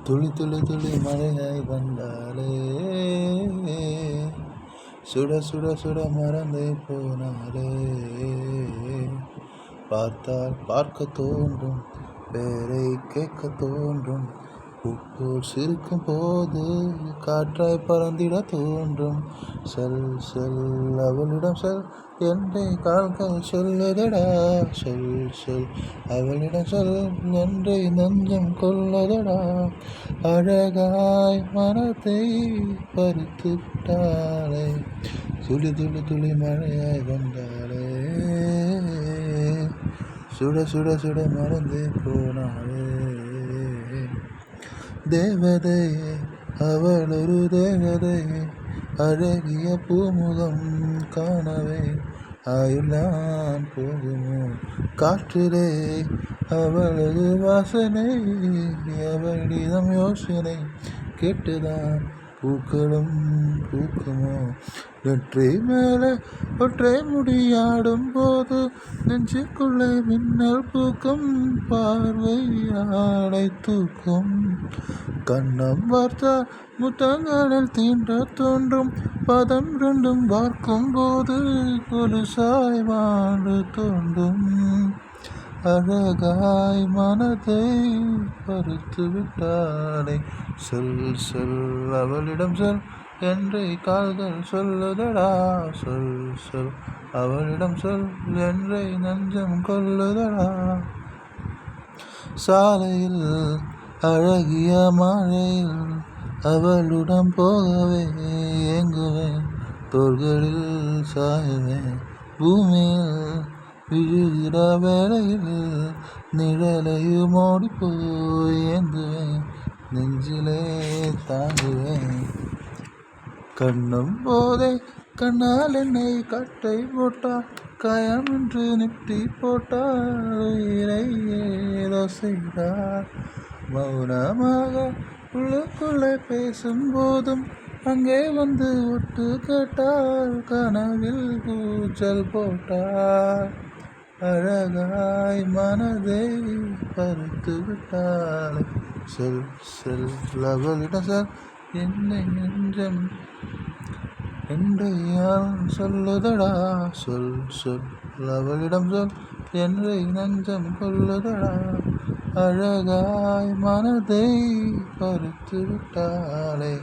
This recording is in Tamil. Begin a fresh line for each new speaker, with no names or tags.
துளி துளி துளி மழையாய் வந்தாலே சுட சுட சுட மறந்தே போனாலே பார்த்தால் பார்க்க தோன்றும் பேரை கேட்க தோன்றும் பூப்போல் சிரிக்கும் போது காற்றாய் பறந்திட தோன்றும் செல் செல் அவளிடம் செல் என்றே கால்கள் சொல்லுதடா சொல் சொல் அவளிடம் சொல் என்றே நெஞ்சம் கொள்ளுதடா அழகாய் மனத்தை பறித்து விட்டாளே துளி துளி துளி மழையாய் வந்தாளே சுட சுட சுட மறந்தே போனாளே தேவதையே அவள் ஒரு தேவதையே அழகிய பூமுகம் காணவே ஆயுள்ளான் போகுமோ காற்றிலே அவளது வாசனை அவளிடம் யோசனை கேட்டுதான் பூக்களும் பூக்குமோ நெற்றி மேலே ஒற்றை முடியாடும் போது நெஞ்சுக்குள்ளே மின்னல் பூக்கும் பார்வை ஆடை தூக்கும் கண்ணம் பார்த்தால் முத்தங்களில் தீண்ட தோன்றும் பதம் ரெண்டும் பார்க்கும் போது கொலுசாய் மாண்டு தோன்றும் அழகாய் மனதை பறித்து விட்டாளே சொல் சொல் அவளிடம் சொல் என்றே கால்கள் சொல்லுதடா சொல் சொல் அவளிடம் சொல் என்றே நெஞ்சம் கொல்லுதடா சாலையில் அழகிய மழையில் அவளுடன் போகவே ஏங்குவேன் தோள்களில் சாயுவேன் பூமியில் விழுகிற வேளையில் நிழலையும் ஓடிப்போய் ஏந்துவேன் நெஞ்சிலே தாங்குவேன் கண்ணும் போதே கண்ணால் என்னை கட்டை போட்டால் காயமின்று நிட்டி போட்டால் உயிரை ஏதோ செய்தார் மௌனமாக உள்ளுக்குள்ளே பேசும்போதும் அங்கே வந்து ஒட்டு கேட்டால் கனவில் கூச்சல் போட்டார் அழகாய் மனதை பறித்து விட்டாள் செல் செல் அவளிடம் செல் என்னை நெஞ்சம் என்றையால் சொல்லுதடா சொல் சொல் அவளிடம் சொல் என்னை நெஞ்சம் கொல்லுதடா அழகாய் மனதை பறித்து விட்டாளே